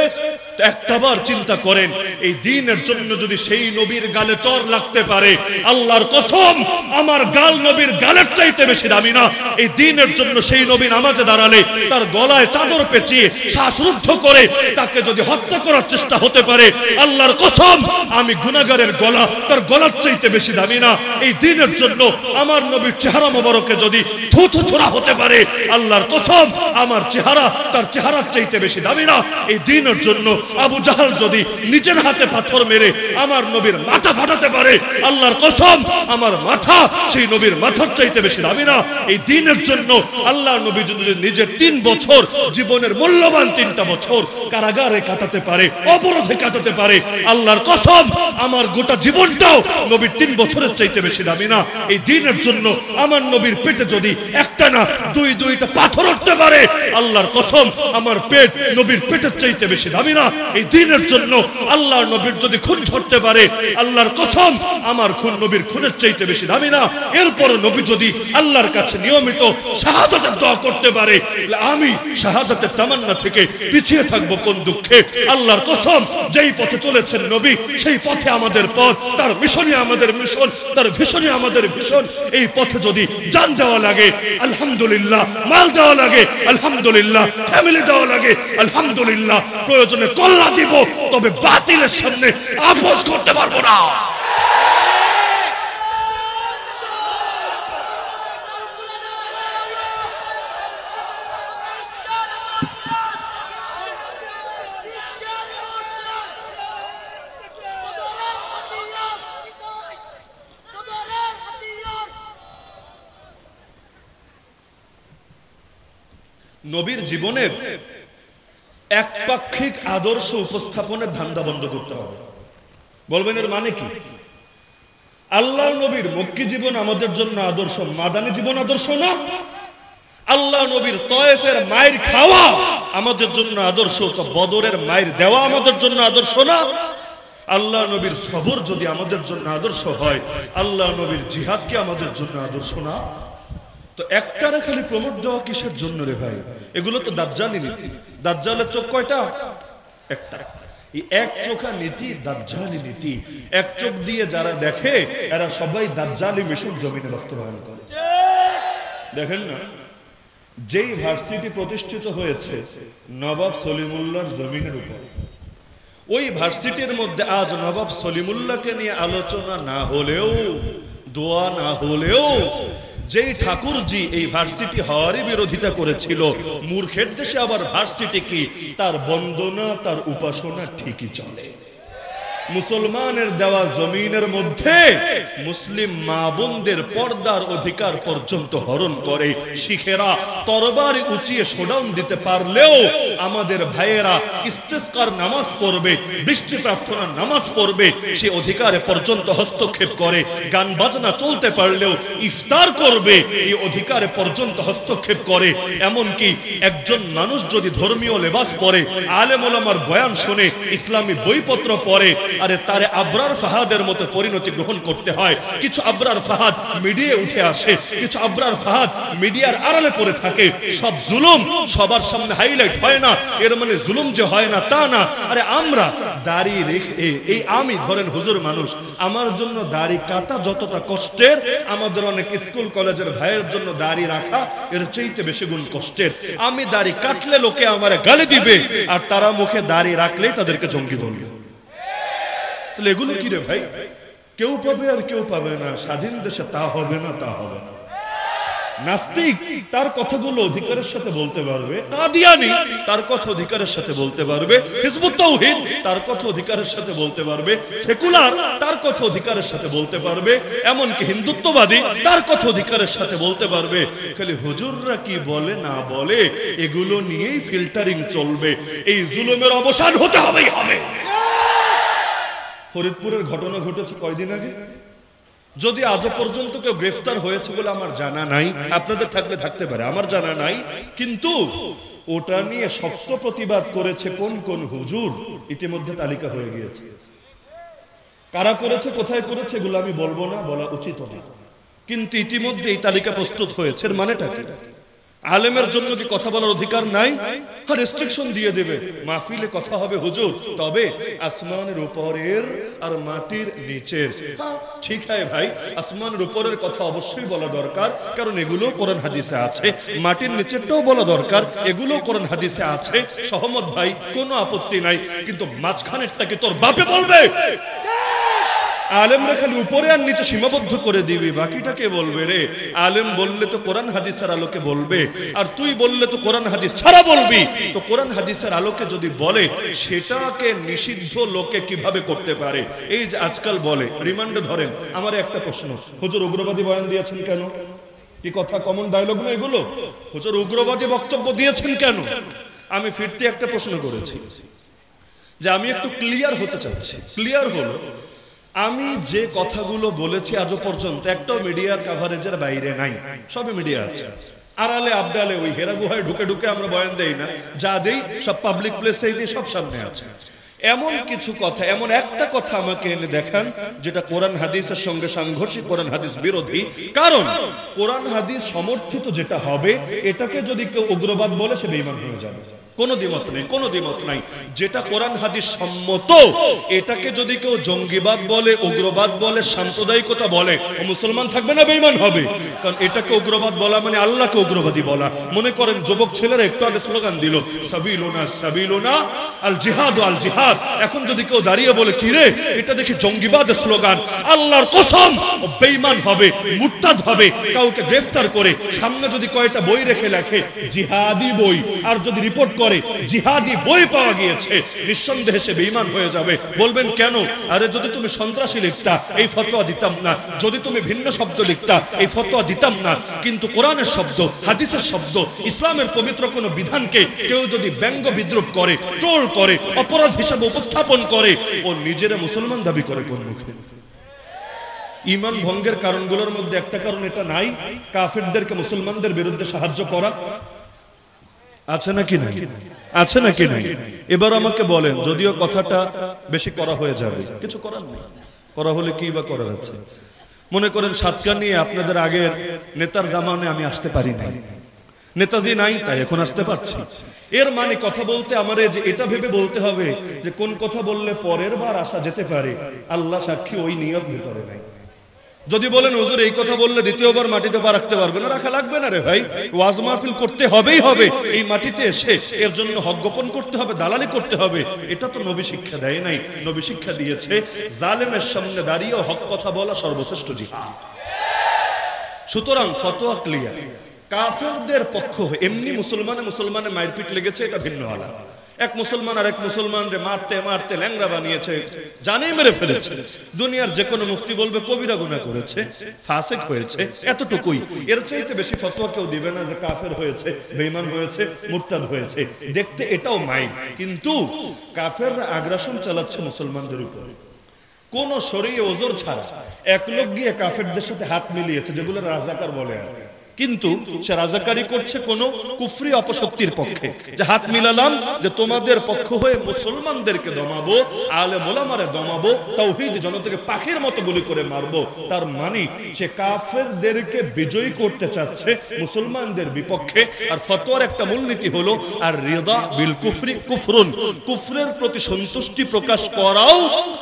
একটাবার চিন্তা করেন, এই দ্বীনের জন্য যদি সেই নবীর গালে চর লাগতে পারে, আল্লাহর কসম আমার গাল নবীর গালের চাইতে বেশি দামি না। এই দ্বীনের জন্য সেই নবী নামাজে দাঁড়ালে তার গলায় চাদর পেঁচিয়ে শ্বাসরুদ্ধ করে তাকে যদি হত্যা করার চেষ্টা হতে পারে, আল্লাহর কসম আমি গুনাহগারের গলা তার গলার চাইতে বেশি দামি না। এই দ্বীনের জন্য আমার নবীর চেহারা মোবারকে যদি থুথু ছোড়া হতে পারে, আল্লাহর কসম আমার চেহারা তার চেহারার চাইতে বেশি দামি না। এই দ্বীনের জন্য আবু জাহাল যদি নিজের হাতে পাথর মেরে আমার নবীর মাথা ফাটাতে পারে, আল্লাহর কসম আমার মাথা সেই নবীর মাথার চাইতে বেশি দামি না। এই দ্বীনের জন্য আল্লাহর নবী যদি নিজের 3 বছর জীবনের মূল্যবান 3টা বছর কারাগারে কাটাতে পারে, অবরোধে কাটাতে পারে, আল্লাহর কসম আমার গোটা জীবনটাও নবীর 3 বছরের চাইতে বেশি দামি না। এই দ্বীনের জন্য আমার নবীর পেটে যদি একটা না দুইটা পাথর উঠতে পারে, আল্লাহর কসম আমার পেট নবীর পেটের চাইতে বেশি দামি না। এই দ্বীনের জন্য আল্লাহর নবীর যদি খুন ঝরতে পারে, আল্লাহর কসম আমার খুন নবীর খুনের চাইতে বেশি দামি না। এরপর নবী যদি আল্লাহর কাছে নিয়মিত শাহাদাতের দোয়া করতে পারে, আমি শাহাদাতের তামান্না থেকে পিছিয়ে থাকবো কোন দুঃখে? আল্লাহর কসম যেই পথে চলেছেন নবী সেই পথে আমাদের পথ, তার মিশনই আমাদের মিশন, তার ভিশনই আমাদের ভিশন। এই পথে যদি জান দেওয়া লাগে আলহামদুলিল্লাহ, মাল দেওয়া লাগে আলহামদুলিল্লাহ, ফ্যামিলি দেওয়া লাগে আলহামদুলিল্লাহ, প্রয়োজনে কল্লা দিব, তবে বাতিলের সামনে আপোষ করতে পারবো না। নবীর জীবনের একপাক্ষিক আদর্শ উপস্থাপনের ধান্দা বন্ধ করতে হবে। বলবেন এর মানে কি? আল্লাহ নবীর মক্কি জীবন আমাদের জন্য আদর্শ, মাদানী জীবন আদর্শ না? আল্লাহ নবীর তয়েফের মায়ের খাওয়া আমাদের জন্য আদর্শ, তো বদরের মায়ের দেওয়া আমাদের জন্য আদর্শ না? আল্লাহ নবীর সবর যদি আমাদের জন্য আদর্শ হয়, আল্লাহ নবীর জিহাদ কি আমাদের জন্য আদর্শ না? তো একটারে খালি প্রমোট দেওয়া কিসের জন্য রে ভাই? এগুলো তো দাজ্জালি নীতি। দাজ্জালের চোখ কয়টা? একটা। এই এক চোখা নীতি দাজ্জালি নীতি। এক চোখ দিয়ে যারা দেখে এরা সবাই দাজ্জালি মিশন জমিনে বাস্তবায়ন করে। দেখেন না, যেই ভার্সিটি প্রতিষ্ঠিত হয়েছে নবাব সলিমুল্লাহর জমিনের উপর, ওই ভার্সিটির মধ্যে আজ নবাব সলিমুল্লাহকে নিয়ে আলোচনা না হলেও, দোয়া না হলেও, যেই ঠাকুরজি এই ভার্সিটি হওয়ারই বিরোধিতা করেছিল, মূর্খের দেশে আবার ভার্সিটি কি, তার বন্দনা তার উপাসনা ঠিকই চলে। মুসলমানের দেওয়া জমিনের মধ্যে মুসলিম মা বোনদের পর্দার অধিকার পর্যন্ত হরণ করে শিখেরা তরবারি উঁচিয়ে শোডাউন দিতে পারলেও আমাদের ভাইয়েরা ইস্তেসকার নামাজ পড়বে, বৃষ্টি প্রার্থনার নামাজ পড়বে, সে অধিকারে পর্যন্ত হস্তক্ষেপ করে। গান বাজনা চলতে পারলেও ইফতার করবে, এই অধিকারে পর্যন্ত হস্তক্ষেপ করে। এমনকি একজন মানুষ যদি ধর্মীয় লেবাস পরে, আলেম ওলামার বয়ান শুনে, ইসলামী বইপত্র পড়ে, আরে তারে আবরার ফাহাদের মতো পরিণতি গ্রহণ করতে হয়। কিছু আবরার ফাহাদ মিডিয়ায় উঠে আসে, কিছু আবরার ফাহাদ মিডিয়ার আড়ালে পড়ে থাকে। সব জুলুম সবার সামনে হাইলাইট হয় না, এর মানে জুলুম যে হয় না তা না। আরে আমরা দাড়ি রেখে, এই আমি ধরেন হুজুর মানুষ, আমার জন্য দাড়ি কাটা যতটা কষ্টের, আমাদের অনেক স্কুল কলেজের ভাইয়ের জন্য দাড়ি রাখা এর চাইতে বেশি গুণ কষ্টের। আমি দাড়ি কাটলে লোকে আমারে গালি দিবে, আর তারা মুখে দাড়ি রাখলেই তাদেরকে জঙ্গি বলবে। তাহলে এগুলো কি রে ভাই? কেউ পাবে আর কেউ পাবে না। স্বাধীন দেশে তা হবে না, তা হবে না। নাস্তিক তার কথাগুলো অধিকারের সাথে বলতে পারবে, কাদিয়ানি তার কথা অধিকারের সাথে বলতে পারবে, হিজবুত তাওহীদ তার কথা অধিকারের সাথে বলতে পারবে, সেকুলার তার কথা অধিকারের সাথে বলতে পারবে, এমনকি হিন্দুত্ববাদী তার কথা অধিকারের সাথে বলতে পারবে। খালি হুজুররা কি বলে না বলে এগুলো নিয়েই ফিল্টারিং চলবে। এই জুলুমের অবসান হতে হবেই হবে। ফরিদপুরের ঘটনা ঘটেছে কয়দিন আগে, যদি আজও পর্যন্ত কেউ গ্রেফতার হয়েছে বলে আমার জানা নাই, আপনাদের থাকলে থাকতে পারে, আমার জানা নাই। কিন্তু ওটা নিয়ে শক্ত প্রতিবাদ করেছে কোন কোন হুজুর ইতিমধ্যে তালিকা হয়ে গিয়েছে। কারা করেছে, কোথায় করেছে এগুলো আমি বলবো না, বলা উচিত না, কিন্তু ইতিমধ্যে এই তালিকা প্রস্তুত হয়েছে। এর মানেটা কি? আলেমের জন্য কি কথা বলার অধিকার নাই? আর রেস্ট্রিকশন দিয়ে দেবে, মাহফিলে কথা হবে হুজুর তবে আসমানের উপরের আর মাটির নিচের। ঠিক আছে ভাই, আসমানের উপরের কথা অবশ্যই বলা দরকার, কারণ এগুলো কোরআন হাদিসে আছে। মাটির নিচেরটাও বলা দরকার, এগুলো কোরআন হাদিসে আছে। সহমত ভাই, কোনো আপত্তি নাই, কিন্তু মাঝখানেরটা কি তোর বাপে বলবে? আলেমরা খালি উপরে আর নিচে সীমাবদ্ধ করে দিবি, বাকিটা কে বলবে রে? আলেম বললে তো কোরআন হাদিসের আলোকে বলবে, আর তুই বললে তো কোরআন হাদিস ছাড়া বলবি। তো কোরআন হাদিসের আলোকে যদি বলে, সেটাকে নিষিদ্ধ লোকে কিভাবে করতে পারে? এই যে আজকাল বলে, রিমান্ডে ধরেন, আমার একটা প্রশ্ন, হুজুর উগ্রবাদী বয়ান দিয়েছেন কেন? কি কথা, কমন ডায়লগ না এগুলো? হুজুর উগ্রবাদী বক্তব্য দিয়েছেন কেন? আমি ফিরতে একটা প্রশ্ন করেছি, যে আমি একটু ক্লিয়ার হতে চাচ্ছি। ক্লিয়ার হলো, আমি যে কথাগুলো বলেছি আজও পর্যন্ত একটাও মিডিয়ার কভারেজের বাইরে নাই, সবই মিডিয়া আছে। আড়ালে আবডালে ওই হেরা গুহায় ঢুকে ঢুকে আমরা বয়ান দেই না, যা দেই সব পাবলিক প্লেসে দিয়ে সব সামনে আছে। এমন কিছু কথা, এমন একটা কথা আমাকে এনে দেখান যেটা কোরআন হাদিসের সঙ্গে সাংঘর্ষিক, কোরআন হাদিস বিরোধী। কারণ কোরআন হাদিস সমর্থিত যেটা হবে, এটাকে যদি কেউ উগ্রবাদ বলে সে বেঈমান হয়ে যাবে। কোনো দ্বিমত নেই, কোনো দ্বিমত নাই। যেটা কোরআন হাদিস সম্মত, এটাকে যদি কেউ জঙ্গিবাদ বলে, উগ্রবাদ বলে, সাম্প্রদায়িকতা বলে, ও মুসলমান থাকবে না বেঈমান হবে? কারণ এটাকে উগ্রবাদ বলা মানে আল্লাহকে উগ্রবাদী বলা। মনে করেন যুবক ছেলেরা একটু আগে স্লোগান দিল, সাবিলুনা সাবিলুনা আল জিহাদ আল জিহাদ। এখন যদি কেউ দাঁড়িয়ে বলে, কি রে এটা দেখি জঙ্গিবাদের স্লোগান, আল্লাহর কসম ও বেঈমান হবে, মুরতাদ হবে। কাউকে গ্রেফতার করে সামনে যদি কয়টা বই রেখে লেখে জিহাদি বই, আর যদি রিপোর্ট করে জিহাদি বই পাওয়া গিয়েছে, নিঃসন্দেহে সে বেঈমান হয়ে যাবে। বলবেন কেন? আরে যদি তুমি সন্ত্রাসী লিখতা এই ফতোয়া দিতাম না, যদি তুমি ভিন্ন শব্দ লিখতা এই ফতোয়া দিতাম না। কিন্তু কোরআনের শব্দ, হাদিসের শব্দ, ইসলামের পবিত্র কোনো বিধানকে কেউ যদি ব্যঙ্গ বিদ্রুপ করে, ট্রোল করে, অপরাধ হিসেবে উপস্থাপন করে, ও নিজেরা মুসলমান দাবি করে কোন মুখে? ঈমান ভঙ্গের কারণগুলোর মধ্যে একটা কারণ এটা নাই, কাফেরদেরকে মুসলমানদের বিরুদ্ধে সাহায্য করা। আছে নাকি নাই? আছে নাকি নাই? এবার আমাকে বলেন, যদিও কথাটা বেশি করা হয়ে যাবে, কিছু করার নেই, করা হলে কি বা করা যাচ্ছে। মনে করেন সাতকা নিয়ে আপনাদের আগের নেতার জামানে আমি আসতে পারি নাই, নেতাজি নাই তাই এখন আসতে পারছি। এর মানে কথা বলতে আমারে যে এটা ভেবে বলতে হবে যে কোন কথা বললে পরের বার আসা যেতে পারে, আল্লাহ সাক্ষী ওই নিয়ত ভিতরে নাই। যদি বলেন হুজুর এই কথা বললে দ্বিতীয়বার মাটিতে পা রাখতে পারবে না, রাখা লাগবে না রে ভাই। ওয়াজ মাহফিল করতে হবেই হবে, এই মাটিতে এসে এর জন্য হক গোপন করতে হবে, দালালি করতে হবে। এটা তো নবী শিক্ষা দেয় নাই। নবী শিক্ষা দিয়েছে জালেমের সামনে দাঁড়িয়ে হক কথা বলা সর্বশ্রেষ্ঠ জিহাদ। সুতরাং ফতোয়া ক্লিয়ার, কাফেরদের পক্ষ হয়ে এমনি মুসলমানে মারপিট লেগেছে, এটা ভিন্ন আলাদা। এক মুসলমান আর এক মুসলমান রে মারতে মারতে ল্যাংড়া বানিয়েছে, জানে মেরে ফেলেছে। দুনিয়ার যে কোনো মুফতি বলবে কবিরা গুনাহ করেছে, ফাসিক হয়েছে, এতটুকুই। এর চাইতে বেশি ফতোয়া কেউ দিবে না যে কাফের হয়েছে, বেঈমান হয়েছে, মুরতাদ হয়েছে। দেখতে এটাও মাইন, কিন্তু কাফেররা আগ্রাসন চালাচ্ছে মুসলমানদের উপর কোন শরীয়ত ওজর ছাড়া। এক লোক গিয়ে কাফেরদের সাথে হাত মিলিয়েছে, যেগুলো রাজাকার বলে, কিন্তু সে রাজাকারি করছে কোন কুফরি অপশক্তির পক্ষে। যে হাত মিলালাম যে তোমাদের পক্ষ হয়ে মুসলমানদেরকে দমাবো, আলেম ওলামারে দমাবো, তাওহীদ জনতাকে পাখির মতো গুলি করে মারবো, তার মানে সে কাফেরদেরকে বিজয়ী করতে চাচ্ছে মুসলমানদের বিপক্ষে। আর ফতোয়ার একটা মূলনীতি হলো আর রিদা বিল কুফরি কুফরুন, কুফরের প্রতি সন্তুষ্টি প্রকাশ করাও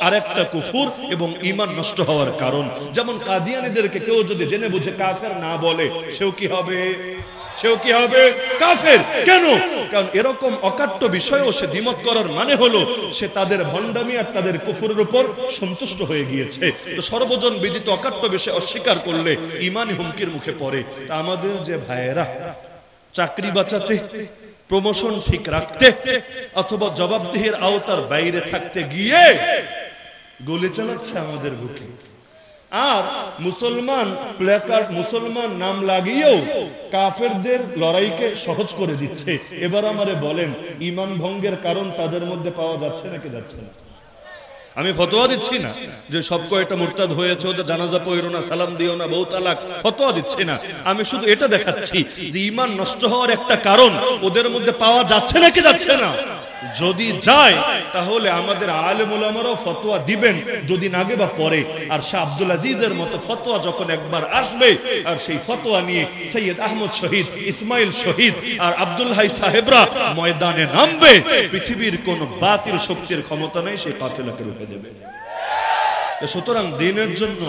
আরেকটা কুফর এবং ঈমান নষ্ট হওয়ার কারণ। যেমন কাদিয়ানীদেরকে কেউ যদি জেনে বুঝে কাফের না বলে, সেও কি হবে? সেও কি হবে? কাফের। কেন? কারণ এরকম অকাট্য বিষয়েও সে দ্বিমত করার মানে হলো সে তাদের ভণ্ডামি আর তাদের কুফরের উপর সন্তুষ্ট হয়ে গিয়েছে। তো সর্বজন বিদিত অকাট্য বিষয় অস্বীকার করলে ঈমানি হুমকির মুখে পড়ে। তা আমাদের যে ভাইয়েরা চাকরি বাঁচাতে, প্রমোশন ঠিক রাখতে অথবা জবাবদিহির আওতার বাইরে থাকতে গিয়ে গুলি চালাচ্ছে আমাদের বুকে, আর মুসলমান প্লেকার্ড, মুসলমান নাম লাগিয়েও কাফেরদের লড়াইকে সহজ করে দিচ্ছে। এবার আমারে বলেন, ঈমান ভঙ্গের কারণ তাদের মধ্যে পাওয়া যাচ্ছে নাকি যাচ্ছে না? আমি ফতোয়া দিচ্ছি না যে সব কয়টা মুরতাদ হয়েছে ওদের জানাজা পড়ো না, সালাম দিও না, বউ তালাক, ফতোয়া দিচ্ছি না। আমি শুধু এটা দেখাচ্ছি যে ঈমান নষ্ট হওয়ার একটা কারণ ওদের মধ্যে পাওয়া যাচ্ছে নাকি যাচ্ছে না? যদি যায় তাহলে আমাদের আলেম ওলামারাও ফতোয়া দিবেন দুদিন আগে বা পরে। আর শাহ আব্দুল আজিজের মতো ফতোয়া যখন একবার আসবে, আর সেই ফতোয়া নিয়ে সৈয়দ আহমদ শহীদ, ইসমাইল শহীদ আর আব্দুল হাই সাহেবরা ময়দানে নামবে, পৃথিবীর কোন বাতিল শক্তির ক্ষমতা নেই সেই কাফেলাকে রুখে দেবে। সুতরাং দিনের জন্য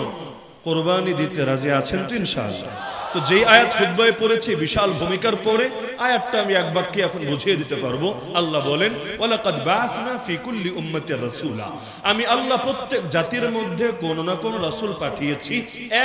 কোরবানি দিতে রাজি আছেন তো ইনশাআল্লাহ? তো যেই আয়াত খুতবায় পড়েছি বিশাল ভূমিকার পরে, আয়াতটা আমি এক বাক্যে এখন বুঝিয়ে দিতে পারবো। আল্লাহ বলেন, ওয়ালাকাদ বাআসনা ফি কুল্লি উম্মাতির রাসূলা, আমি আল্লাহ প্রত্যেক জাতির মধ্যে কোন না কোন রাসূল পাঠিয়েছি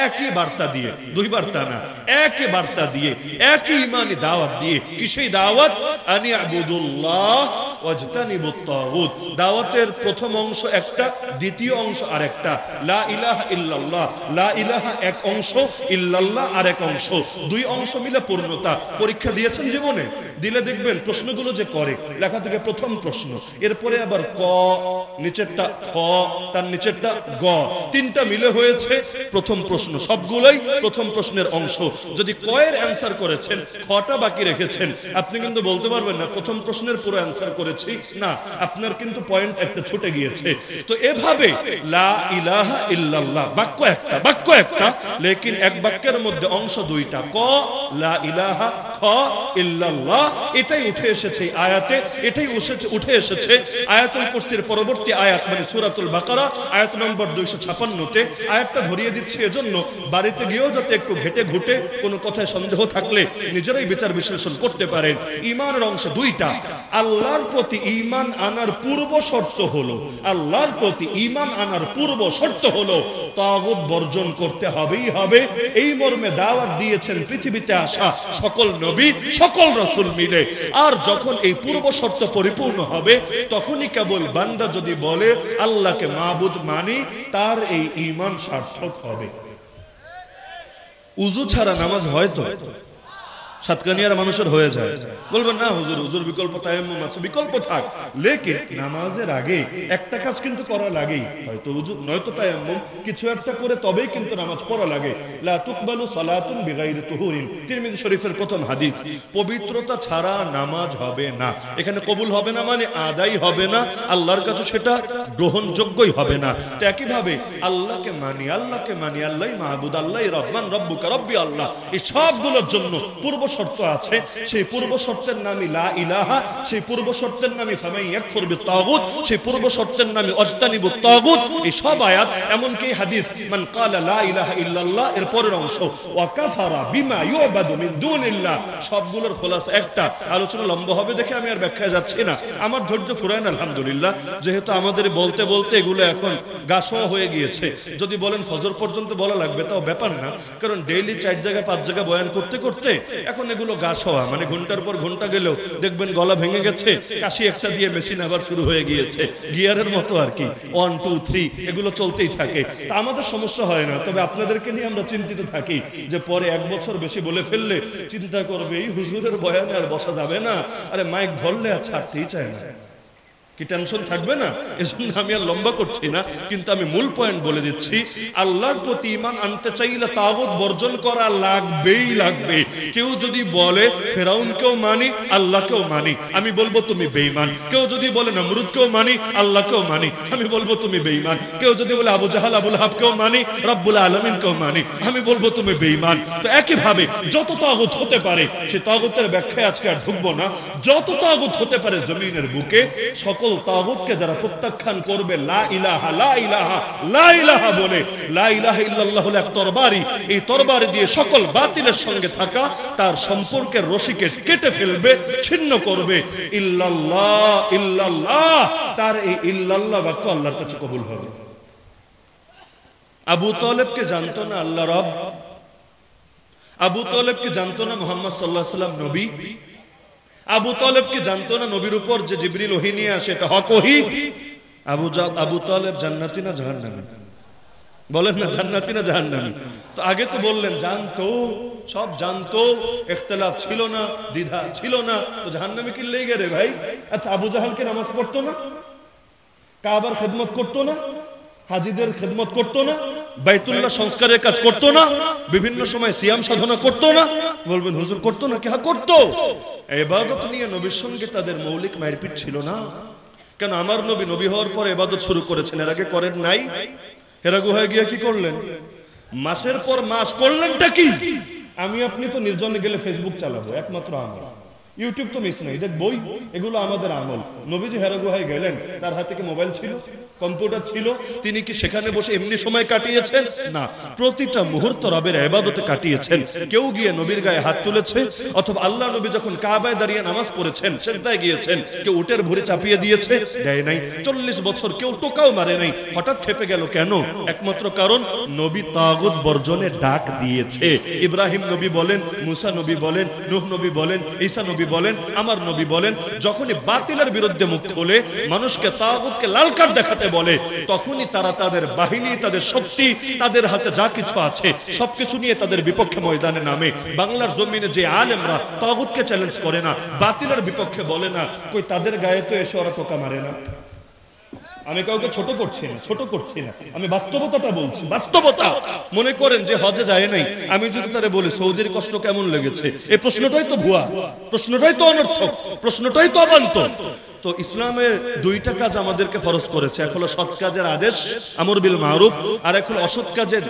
একই বার্তা দিয়ে, দুই বার্তা না, একই বার্তা দিয়ে, একই ঈমানি দাওয়াত দিয়ে। কি সেই দাওয়াত? আনি আবুদুল্লাহ ওয়াজতানিবুত তাগুত। দাওয়াতের প্রথম অংশ একটা, দ্বিতীয় অংশ আরেকটা। লা ইলাহা ইল্লাল্লাহ, লা ইলাহা এক অংশ, ইল্লাল্লাহ আরেক অংশ, দুই অংশ মিলে পূর্ণতা। পরীক্ষা দিয়েছেন জীবনে? দিলে দেখবেন প্রশ্নগুলো যে করে, লেখা থেকে প্রথম প্রশ্ন, এরপরে আবার ক, নিচেরটা খ, তার নিচেরটা গ, তিনটা মিলে হয়েছে প্রথম প্রশ্ন। সবগুলোই প্রথম প্রশ্নের অংশ। যদি ক এর অ্যান্সার করেছেন, খটা বাকি রেখেছেন, আপনি কিন্তু বলতে পারবেন না প্রথম প্রশ্নের পুরো অ্যান্সার করেছি, না, আপনার কিন্তু পয়েন্ট একটা ছুটে গিয়েছে। তো এভাবে লা ইলাহা ইল্লাল্লাহ বাক্য একটা, বাক্য একটা, লেকিন এক বাক্যের মধ্যে অংশ দুইটা, ক লা ইলাহা, খ ইল্লাল্লাহ। এটাই উঠে এসেছে আয়াতে, এটাই উঠে এসেছে আয়াতুল কুরসির পরবর্তী আয়াত, মানে সূরাতুল বাকারা আয়াত নম্বর 256-তে। আয়াতটা ধরিয়ে দিচ্ছি এজন্য বাড়িতে গিয়েও যাতে একটু ঘেটে ঘুটে কোনো কথায় সন্দেহ থাকলে নিজেরাই বিচার বিশ্লেষণ করতে পারেন। ঈমানের অংশ দুইটা। আল্লাহর প্রতি ঈমান আনার পূর্ব শর্ত হলো, আল্লাহর প্রতি ঈমান আনার পূর্ব শর্ত হলো তাগুত বর্জন করতে হবেই হবে। এই মর্মে দাওয়াত দিয়েছেন পৃথিবীতে আসা সকল নবী, সকল রাসূল মিলে। আর যখন এই পূর্ব শর্ত পরিপূর্ণ হবে, তখনই কেবল বান্দা যদি বলে আল্লাহকে মাবুদ মানি, তার এই ঈমান সার্থক হবে। উযু ছাড়া নামাজ হয় তো? সাতকানিয়ার মানুষের হয়ে যায়। বলবেন না হুজুর, হুজুর বিকল্প তায়াম্মুম আছে, বিকল্প থাক, লেকিন নামাজের আগে একটা কাজ কিন্তু করা লাগেই, হয়তো উযু নয়তো তায়াম্মুম, কিছু একটা করে তবেই কিন্তু নামাজ পড়া লাগে। লা তুকবালু সালাতুন বিগাইরি তুহুরিন, তিরমিজি শরীফের প্রথম হাদিস। পবিত্রতা ছাড়া নামাজ হবে না। এখানে কবুল হবে না মানে আদায় হবে না, আল্লাহর কাছে সেটা গ্রহণযোগ্যই হবে না। তো একইভাবে আল্লাহকে মানি, আল্লাহকে মানি, আল্লাহই মাহবুদ, আল্লাহই রহমান, রব্বুকা রব্বি আল্লাহ, এই সবগুলোর জন্য পূর্ব শর্ত আছে। সেই পূর্ব শর্তের নামই লা ইলাহা, সেই পূর্ব শর্তের নামই ফামান ইয়াকফুর বিত-তাগুত, সেই পূর্ব শর্তের নামই ওয়াজতানিবুত তাগুত। এই সব আয়াত, এমনকি হাদিস মান ক্বালা লা ইলাহা ইল্লাল্লাহ এর পরের অংশ ওয়া কাফারা বিমা ইউবাদু মিন দুনিল্লাহ, সবগুলোর খোলাসা একটা। আলোচনা লম্বা হবে দেখে আমি আর ব্যাখ্যায় যাচ্ছি না, আমার ধৈর্য ফুরায় না আলহামদুলিল্লাহ, যেহেতু আমাদের বলতে বলতে এগুলো এখন গাছওয়া হয়ে গিয়েছে। যদি বলেন ফজর পর্যন্ত বলা লাগবে তাও ব্যাপার না, কারণ ডেইলি 4 জায়গায় 5 জায়গায় বয়ান করতে করতে এখন এগুলো গাছ হওয়া, মানে ঘন্টার পর ঘন্টা গেলেও দেখবেন গলা ভেঙে গেছে, কাশি একটা দিয়ে মেশিন আবার শুরু হয়ে গিয়েছে, গিয়ারের মতো আর কি, 1 2 3 এগুলো চলতেই থাকে। তা আমাদের সমস্যা হয় না, তবে আপনাদেরকে নিয়ে আমরা চিন্তিত থাকি যে পরে 1 বছর বেশি বলে ফেললে চিন্তা করবে এই হুজুরের বয়ানে আর বসা যাবে না, আরে মাইক ধরলে আর ছাড়তেই চায় না, কি টেনশন থাকবে না? এজন্য আমি আর লম্বা করছি না, কিন্তু আমি মূল পয়েন্ট বলে দিচ্ছি। আল্লাহর প্রতি ঈমান আনতে চাইলে তাগুত বর্জন করা লাগবেই লাগবে। কেউ যদি বলে ফেরাউনকেও মানি, আল্লাহকেও মানি, আমি বলবো তুমি বেঈমান। কেউ যদি বলে নমরুদকেও মানি, আল্লাহকেও মানি, আমি বলবো তুমি বেঈমান। কেউ যদি বলে আবু জাহাল, আবু লাহাবকেও মানি, রব্বুল আলামিনকেও মানি, আমি বলবো তুমি বেঈমান। তো একই ভাবে যত তাগুত হতে পারে, সে তাগুতের ব্যাখ্যায় আজকে আর ঢুকবো না, যত তাগুত হতে পারে জমিনের বুকে, সকল তাগুতকে যারা প্রত্যাখ্যান করবে লা ইলাহা লা ইলাহা লা ইলাহা বলে, লা ইলাহা ইল্লাল্লাহ হলো এক তরবারি, এই তরবারি দিয়ে সকল বাতিলের সঙ্গে থাকা তার সম্পর্কের রশিকে কেটে ফেলবে, ছিন্ন করবে। ইল্লাল্লাহ ইল্লাল্লাহ, তার এই ইল্লাল্লাহ বাক্য আল্লাহর কাছে কবুল হবে। আবু তালেবকে জানতো না আল্লাহ রব, আবু তালেবকে জানতো না মুহাম্মদ সাল্লাল্লাহু আলাইহি ওয়াসাল্লাম নবী, আবু তালেবকে জানতো না নবীর উপর যে জিবরিল ওহী নিয়ে আসে এটা হক ওহী। আবু তালেব জান্নাতি না জাহান্নামী? বলেন না, জান্নাতি না জাহান্নামী? তো আগে তো বললেন জানতো, সব জানতো, ইখতিলাফ ছিল না, দ্বিধা ছিল না, তো জাহান্নামী কি লেগে রে ভাই? আচ্ছা, আবু জাহালকে নামাজ পড়তো না, কাবার খেদমত করতো না, হাজীদের খেদমত করতো না, বাইতুল্লাহ সংস্কারের কাজ করতো না, বিভিন্ন সময় সিয়াম সাধনা করতো না, বলবেন হুজুর করতো নাকি? হ্যাঁ করতো। ইবাদত নিয়ে নবীর সঙ্গে তাদের মৌলিক মারপিট ছিল না কেন? আমার নবী নবী হওয়ার পর ইবাদত শুরু করেছেন, এর আগে করেন নাই? হেরা গুহায় গিয়ে কি করলেন? মাসের পর মাস করলেনটা কি? আমি আপনি তো নির্জনে গেলে ফেসবুক চালাবো, একমাত্র আমল। ইউটিউব তো মিস নাই, বই, এগুলো আমাদের আমল। নবীজি হেরা গুহায় গেলেন, তার হাতে কি মোবাইল ছিল, কম্পিউটার ছিল? তিনি কি সেখানে বসে এমনি সময় কাটিয়েছেন? না, প্রতিটা মুহূর্ত রবের ইবাদতে কাটিয়েছেন। কেউ গিয়ে নবীর গায়ে হাত তুলেছে, অথবা আল্লাহ নবী যখন কাবায় দাঁড়িয়ে নামাজ পড়েছেন, সিজদায় গিয়েছেন, কেউ উটের ভুঁড়ি চাপিয়ে দিয়েছে? দেয় নাই। 40 বছর কেউ টোকাও মারে নাই। হঠাৎ খেপে গেল কেন? একমাত্র কারণ নবী তাগুত বর্জনের ডাক দিয়েছে। ইব্রাহিম নবী বলেন, মুসা নবী বলেন, নূহ নবী বলেন, ঈসা নবী বলেন, আমার নবী বলেন, যখনই বাতিলের বিরুদ্ধে মুখ খোলে, মানুষকে তাগুতকে লাল কার্ড দেখাতে বলে, তখনই তারা তাদের বাহিনী, তাদের শক্তি, তাদের হাতে যা কিছু আছে সবকিছু নিয়ে তাদের বিপক্ষে ময়দানে নামে। বাংলার জমিনে যে আলেমরা তাগুতকে চ্যালেঞ্জ করে না, বাতিলের বিপক্ষে বলে না, কই তাদের গায়ে তো এসে ওরা টোকা মারে না। আমি কাউকে ছোট করছি না, ছোট করছি না, আমি বাস্তবতাটা বলছি, বাস্তবতা। মনে করেন যে হজে যায় নাই, আমি যদি তারে বলি সৌদির কষ্ট কেমন লেগেছে, এই প্রশ্নটাই তো ভুয়া, প্রশ্নটাই তো অনর্থক, প্রশ্নটাই তো অবান্তর। তো ইসলামের দুইটা কাজ আমাদেরকে ফরজ করেছে, এক হলো সৎ কাজের আদেশ, আমর বিল মারুফ, আর এক হলো অসৎ কাজের